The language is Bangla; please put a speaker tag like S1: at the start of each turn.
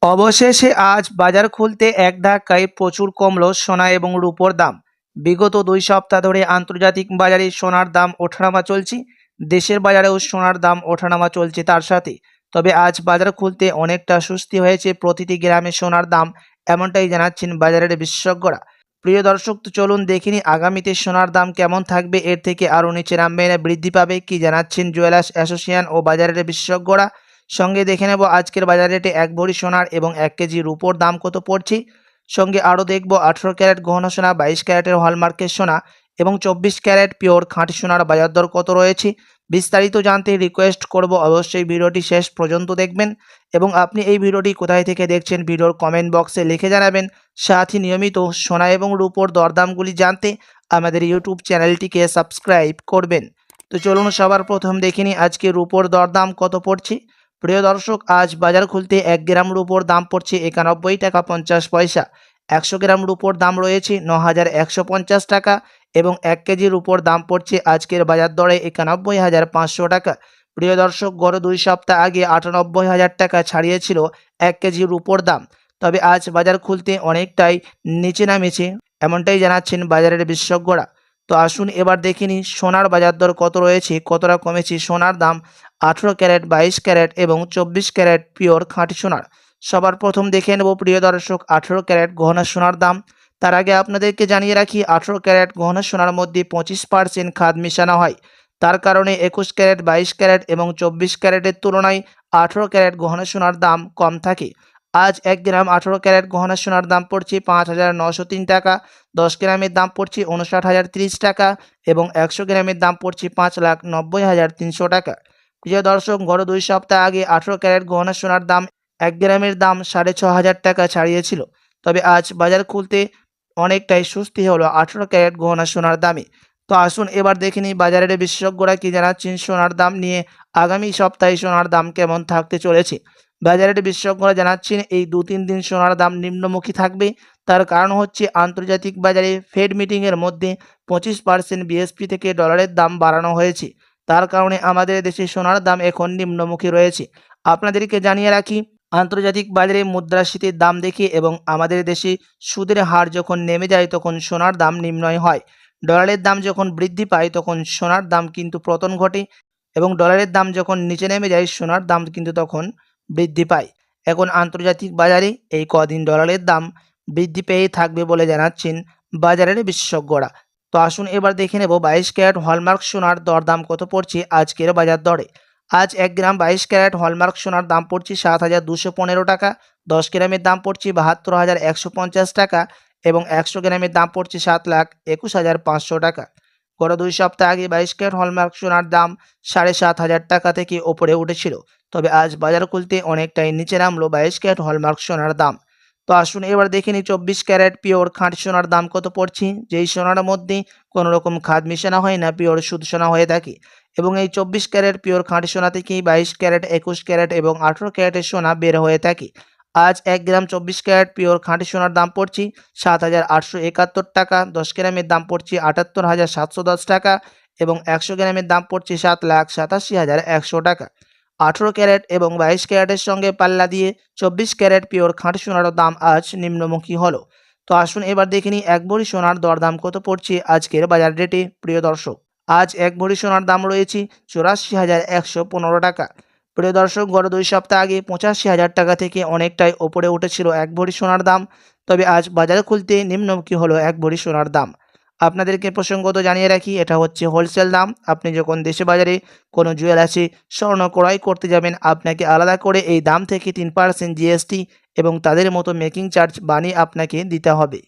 S1: অবশেষে আজ বাজার খুলতে এক ধাক্কায় প্রচুর কমল সোনা এবং রূপোর দাম। বিগত 2 সপ্তাহ ধরে আন্তর্জাতিক বাজারে সোনার দাম ওঠানামা চলছে। দেশের বাজারেও সোনার দাম ওঠানামা চলছে তার সাথে। তবে আজ বাজার খুলতে অনেকটা স্বস্তি হয়েছে প্রতিটি গ্রামে সোনার দাম, এমনটাই জানাচ্ছেন বাজারের বিশেষজ্ঞরা। প্রিয় দর্শক, তো চলুন দেখিনি আগামীতে সোনার দাম কেমন থাকবে, এর থেকে আরও নিচে নামবে না বৃদ্ধি পাবে, কি জানাচ্ছেন জুয়েলার্স অ্যাসোসিয়েশন ও বাজারের বিশেষজ্ঞরা। সঙ্গে দেখে নেব আজকের বাজার রেটে 1 ভরি সোনার এবং 1 কেজি রূপোর দাম কত পড়ছে। সঙ্গে আরও দেখব 18 ক্যারেট গহনা সোনা, 22 ক্যারেটের হলমার্কের সোনা এবং 24 ক্যারেট পিওর খাঁটি সোনার বাজার দর কত রয়েছে। বিস্তারিত জানতে রিকোয়েস্ট করব অবশ্যই ভিডিওটি শেষ পর্যন্ত দেখবেন এবং আপনি এই ভিডিওটি কোথায় থেকে দেখছেন ভিডিওর কমেন্ট বক্সে লিখে জানাবেন। সাথে নিয়মিত সোনা এবং রূপোর দরদামগুলি জানতে আমাদের ইউটিউব চ্যানেলটিকে সাবস্ক্রাইব করবেন। তো চলুন সবার প্রথম দেখে নিই আজকে রূপোর দরদাম কত পড়ছে। প্রিয় দর্শক, আজ বাজার খুলতে 1 গ্রাম রূপোর দাম পড়ছে 91 টাকা 50 পয়সা। 100 গ্রাম রূপোর দাম রয়েছে 9,150 টাকা এবং 1 কেজি রূপোর দাম পড়ছে আজকের বাজার দরে 91,500 টাকা। প্রিয় দর্শক, গত 2 সপ্তাহ আগে 98,000 টাকা ছাড়িয়েছিল 1 কেজি রূপোর দাম। তবে আজ বাজার খুলতে অনেকটাই নিচে নামেছে, এমনটাই জানাচ্ছেন বাজারের বিশেষজ্ঞরা। তো আসুন এবার দেখে নিই সোনার বাজার দর কত রয়েছে, কতটা কমেছে সোনার দাম 18 ক্যারেট, 22 ক্যারেট এবং 24 ক্যারেট পিওর খাঁটি সোনার। সবার প্রথম দেখে নেব প্রিয় দর্শক 18 ক্যারেট গহনা সোনার দাম। তার আগে আপনাদেরকে জানিয়ে রাখি 18 ক্যারেট গহনা সোনার মধ্যে 25% খাদ মেশানো হয়। তার কারণে 21 ক্যারেট, 22 ক্যারেট এবং 24 ক্যারেটের তুলনায় 18 ক্যারেট গহনা সোনার দাম কম থাকে। আজ 1 গ্রাম 18 ক্যারেট গহনা সোনার দাম পড়ছে 5,903 টাকা, 10 গ্রামের দাম পড়ছে 59,030 টাকা এবং 100 গ্রামের দাম পড়ছে 5,90,300 টাকা। প্রিয় দর্শক, গত 2 সপ্তাহ আগে 18 ক্যারেট গহনা সোনার দাম 1 গ্রামের দাম 6,500 টাকা ছাড়িয়েছিল। তবে আজ বাজার খুলতে অনেকটাই স্বস্তি হলো 18 ক্যারেট গহনা সোনার দামে। তো আসুন এবার দেখে নিই বাজারের বিশেষজ্ঞরা কি জানাচ্ছেন সোনার দাম নিয়ে, আগামী সপ্তাহে সোনার দাম কেমন থাকতে চলেছে। বাজারের বিশেষজ্ঞরা জানাচ্ছেন এই 2-3 দিন সোনার দাম নিম্নমুখী থাকবে। তার কারণ হচ্ছে আন্তর্জাতিক বাজারে ফেড মিটিংয়ের মধ্যে 25% বিএসপি থেকে ডলারের দাম বাড়ানো হয়েছে। তার কারণে আমাদের দেশে সোনার দাম এখন নিম্নমুখী রয়েছে। আপনাদেরকে জানিয়ে রাখি, আন্তর্জাতিক বাজারে মুদ্রাস্ফীতির দাম দেখে এবং আমাদের দেশে সুদের হার যখন নেমে যায় তখন সোনার দাম নিম্নয় হয়। ডলারের দাম যখন বৃদ্ধি পায় তখন সোনার দাম কিন্তু পতন ঘটে এবং ডলারের দাম যখন নিচে নেমে যায় সোনার দাম কিন্তু তখন বৃদ্ধি পায়। এখন আন্তর্জাতিক বাজারে এই কদিন ডলারের দাম বৃদ্ধি পেয়েই থাকবে বলে জানাচ্ছেন বাজারের বিশেষজ্ঞরা। তো আসুন এবার দেখে নেব 22 ক্যারেট হলমার্ক সোনার দরদাম কত পড়ছে আজকের বাজার দরে। আজ 1 গ্রাম 22 ক্যারেট হলমার্ক সোনার দাম পড়ছে 7,215 টাকা, 10 গ্রামের দাম পড়ছে 72,150 টাকা এবং 100 গ্রামের দাম পড়ছে 7,21,500 টাকা। গত 2 সপ্তাহ আগে 22 ক্যারেট হলমার্ক সোনার দাম 7,500 টাকা থেকে ওপরে উঠেছিল। তবে আজ বাজার খুলতে অনেকটাই নিচে নামলো 22 ক্যারেট হলমার্ক সোনার দাম। তো আসুন এবার দেখে নিই 24 ক্যারেট পিওর খাঁটি সোনার দাম কত পড়ছে। যেই সোনার মধ্যে কোনো রকম খাদ মেশানো হয় না, পিওর শুদ্ধ সোনা হয়ে থাকে এবং এই 24 ক্যারেট পিওর খাঁটি সোনা থেকেই 22 ক্যারেট, 21 ক্যারেট এবং 18 ক্যারেটের সোনা বের হয়ে থাকে। আজ 1 গ্রাম 24 ক্যারেট পিওর খাঁটি সোনার দাম পড়ছে 7,871 টাকা, 10 গ্রামের দাম পড়ছে 78,710 টাকা এবং 100 গ্রামের দাম পড়ছে 7,87,100 টাকা। 18 ক্যারেট এবং 22 ক্যারেটের সঙ্গে পাল্লা দিয়ে 24 ক্যারেট পিওর খাঁটি সোনার দাম আজ নিম্নমুখী হলো। তো আসুন এবার দেখে নিই 1 ভরি সোনার দরদাম কত পড়ছে আজকের বাজার রেটে। প্রিয় দর্শক, আজ 1 ভরি সোনার দাম রয়েছে 84,115 টাকা। প্রিয় দর্শক, গত 2 সপ্তাহ আগে 85,000 টাকা থেকে অনেকটাই ওপরে উঠেছিল 1 ভরি সোনার দাম। তবে আজ বাজার খুলতে নিম্নমুখী হলো 1 ভরি সোনার দাম। আপনাদেরকে প্রসঙ্গত জানিয়ে রাখি, এটা হচ্ছে হোলসেল দাম। আপনি যখন দেশে বাজারে কোনো জুয়েলার্সে স্বর্ণ ক্রয় করতে যাবেন, আপনাকে আলাদা করে এই দাম থেকে 3% জিএসটি এবং তাদের মতো মেকিং চার্জ বানিয়ে আপনাকে দিতে হবে।